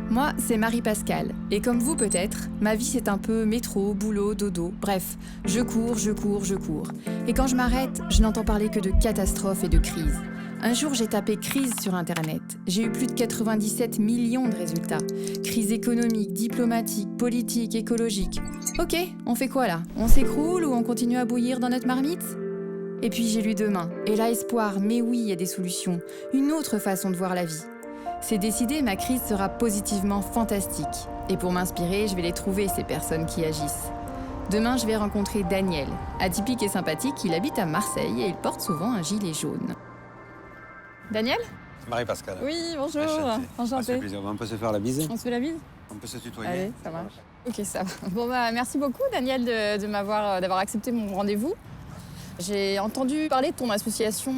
Moi, c'est Marie-Pascale. Et comme vous peut-être, ma vie c'est un peu métro, boulot, dodo. Bref, je cours. Et quand je m'arrête, je n'entends parler que de catastrophes et de crises. Un jour, j'ai tapé crise sur Internet. J'ai eu plus de 97 millions de résultats. Crise économique, diplomatique, politique, écologique. Ok, on fait quoi là? On s'écroule ou on continue à bouillir dans notre marmite? Et puis j'ai lu demain. Et là, espoir, mais oui, il y a des solutions. Une autre façon de voir la vie. C'est décidé, ma crise sera positivement fantastique. Et pour m'inspirer, je vais les trouver, ces personnes qui agissent. Demain, je vais rencontrer Daniel. Atypique et sympathique, il habite à Marseille et il porte souvent un gilet jaune. Daniel? Marie-Pascale. Oui, bonjour. Enchanté. C'est plaisir. On peut se faire la bise? On se fait la bise? On peut se tutoyer? Allez, ça marche. Ok, ça va. Bon, merci beaucoup, Daniel, d'avoir accepté mon rendez-vous. J'ai entendu parler de ton association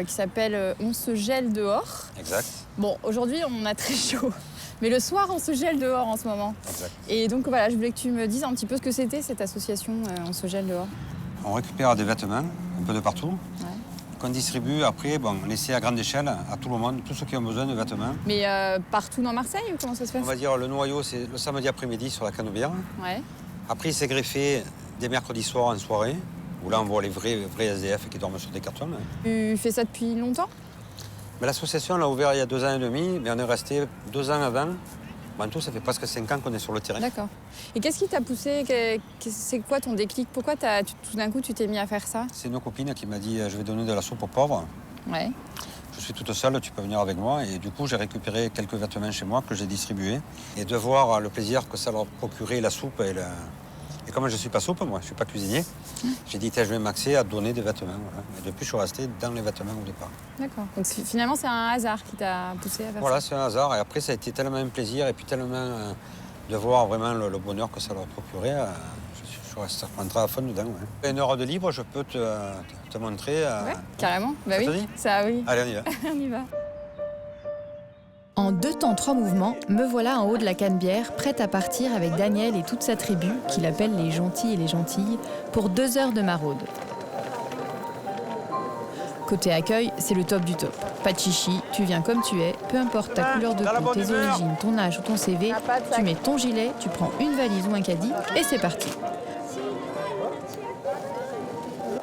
qui s'appelle On se gèle dehors. Exact. Bon, aujourd'hui, on a très chaud. Mais le soir, on se gèle dehors en ce moment. Exact. Et donc, voilà, je voulais que tu me dises un petit peu ce que c'était, cette association On se gèle dehors. On récupère des vêtements, un peu de partout, Ouais. qu'on distribue après, laisser à grande échelle à tout le monde, tous ceux qui ont besoin de vêtements. Mais partout dans Marseille, ou comment ça se passe? On va dire le noyau, c'est le samedi après-midi sur la Canebière. Ouais. Après, il s'est greffé des mercredis soirs en soirée, où là, on voit les vrais SDF qui dorment sur des cartons. Tu fais ça depuis longtemps? Mais l'association, on l'a ouvert il y a 2 ans et demi, mais on est resté 2 ans avant. En tout, ça fait presque 5 ans qu'on est sur le terrain. D'accord. Et qu'est-ce qui t'a poussé? C'est quoi ton déclic? Pourquoi tout d'un coup, tu t'es mis à faire ça? C'est une copine qui m'a dit « je vais donner de la soupe aux pauvres ». Ouais. Je suis toute seule, tu peux venir avec moi. Et du coup, j'ai récupéré quelques vêtements chez moi que j'ai distribués. Et de voir le plaisir que ça leur procurait, la soupe. Et comme je ne suis pas soupe, moi, je ne suis pas cuisinier, j'ai dit, je vais m'axer à donner des vêtements. Voilà. Et depuis, je suis resté dans les vêtements au départ. D'accord. Donc finalement, c'est un hasard qui t'a poussé à faire Voilà, ça? c'est un hasard. Et après, ça a été tellement un plaisir et puis tellement de voir vraiment le bonheur que ça leur procurait. Je reste rentré à fond dedans. Ouais. Une heure de libre, je peux te montrer. Ouais, carrément. Bah Ça oui. te dit? Ça, oui. Allez, on y va. On y va. En 2 temps 3 mouvements, me voilà en haut de la Canebière, prête à partir avec Daniel et toute sa tribu, qu'il appelle les gentils et les gentilles, pour 2 heures de maraude. Côté accueil, c'est le top du top. Pas de chichi, tu viens comme tu es, peu importe ta couleur de peau, tes origines, ton âge ou ton CV, tu mets ton gilet, tu prends une valise ou un caddie et c'est parti.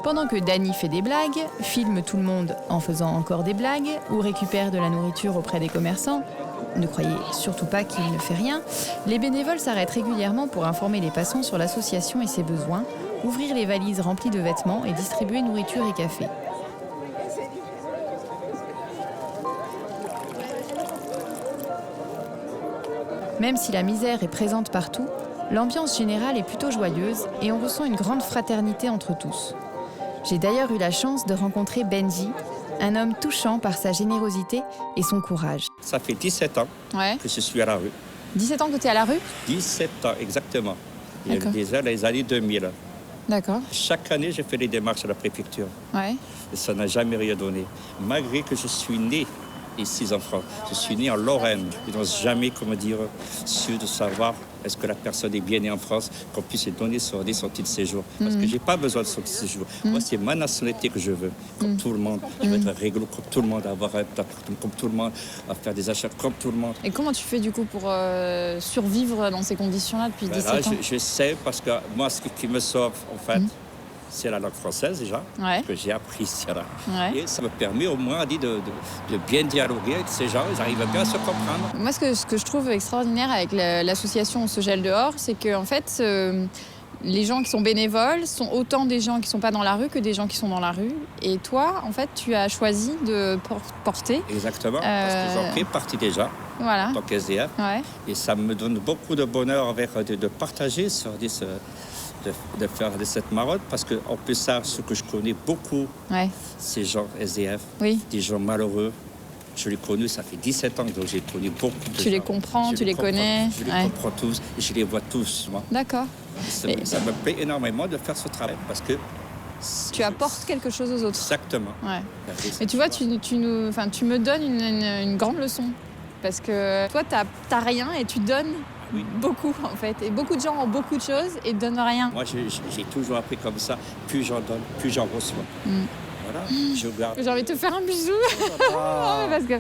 Pendant que Dany fait des blagues, filme tout le monde en faisant encore des blagues ou récupère de la nourriture auprès des commerçants, ne croyez surtout pas qu'il ne fait rien, les bénévoles s'arrêtent régulièrement pour informer les passants sur l'association et ses besoins, ouvrir les valises remplies de vêtements et distribuer nourriture et café. Même si la misère est présente partout, l'ambiance générale est plutôt joyeuse et on ressent une grande fraternité entre tous. J'ai d'ailleurs eu la chance de rencontrer Benji, un homme touchant par sa générosité et son courage. Ça fait 17 ans que je suis à la rue. 17 ans que tu es à la rue? 17 ans, exactement. Il y a D'accord. déjà les années 2000. D'accord. Chaque année, j'ai fait les démarches à la préfecture. Ouais. Et ça n'a jamais rien donné. Malgré que je suis né ici en France. Je suis né en Lorraine. Ils n'ont jamais, su de savoir est-ce que la personne est bien née en France, qu'on puisse lui donner son titre de séjour. Parce que je n'ai pas besoin de son titre de séjour. Moi, c'est ma nationalité que je veux, comme tout le monde. Je veux être réglo comme tout le monde, avoir un appartement comme tout le monde, à faire des achats comme tout le monde. Et comment tu fais du coup pour survivre dans ces conditions-là depuis 17 ans? Je sais parce que moi, ce qui me sauve, en fait, c'est la langue française déjà, que j'ai appris ici. Et ça me permet au moins de bien dialoguer avec ces gens, ils arrivent bien à se comprendre. Moi, ce que je trouve extraordinaire avec l'association On se gèle dehors, c'est que en fait, les gens qui sont bénévoles sont autant des gens qui ne sont pas dans la rue que des gens qui sont dans la rue. Et toi, en fait, tu as choisi de porter. Exactement, parce que j'en fais partie déjà, en tant qu'SDF. Et ça me donne beaucoup de bonheur de partager de faire de cette maraude, parce qu'en plus ça, ce que je connais beaucoup, ces gens SDF, des gens malheureux. Je les connais, ça fait 17 ans, donc j'ai connu beaucoup de gens. Tu les comprends, tu les connais. Je les comprends tous et je les vois tous. Moi. D'accord. Ça me plaît énormément de faire ce travail, parce que... Tu apportes quelque chose aux autres. Exactement. Et tu vois, tu me donnes une grande leçon. Parce que toi, t'as rien et tu donnes beaucoup, en fait. Et beaucoup de gens ont beaucoup de choses et ne donnent rien. Moi, j'ai toujours appris comme ça. Plus j'en donne, plus j'en reçois. Voilà, je garde. J'ai envie de te faire un bisou. Parce que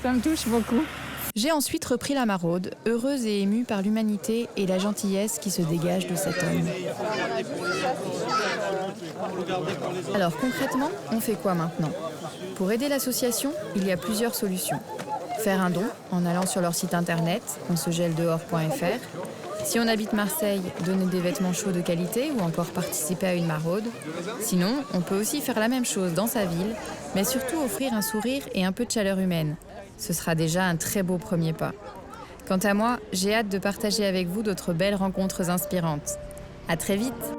ça me touche beaucoup. J'ai ensuite repris la maraude, heureuse et émue par l'humanité et la gentillesse qui se dégage de cet homme. Alors concrètement, on fait quoi maintenant ? Pour aider l'association, il y a plusieurs solutions. Faire un don en allant sur leur site internet, onsegeldehors.fr. Si on habite Marseille, donner des vêtements chauds de qualité ou encore participer à une maraude. Sinon, on peut aussi faire la même chose dans sa ville, mais surtout offrir un sourire et un peu de chaleur humaine. Ce sera déjà un très beau premier pas. Quant à moi, j'ai hâte de partager avec vous d'autres belles rencontres inspirantes. À très vite!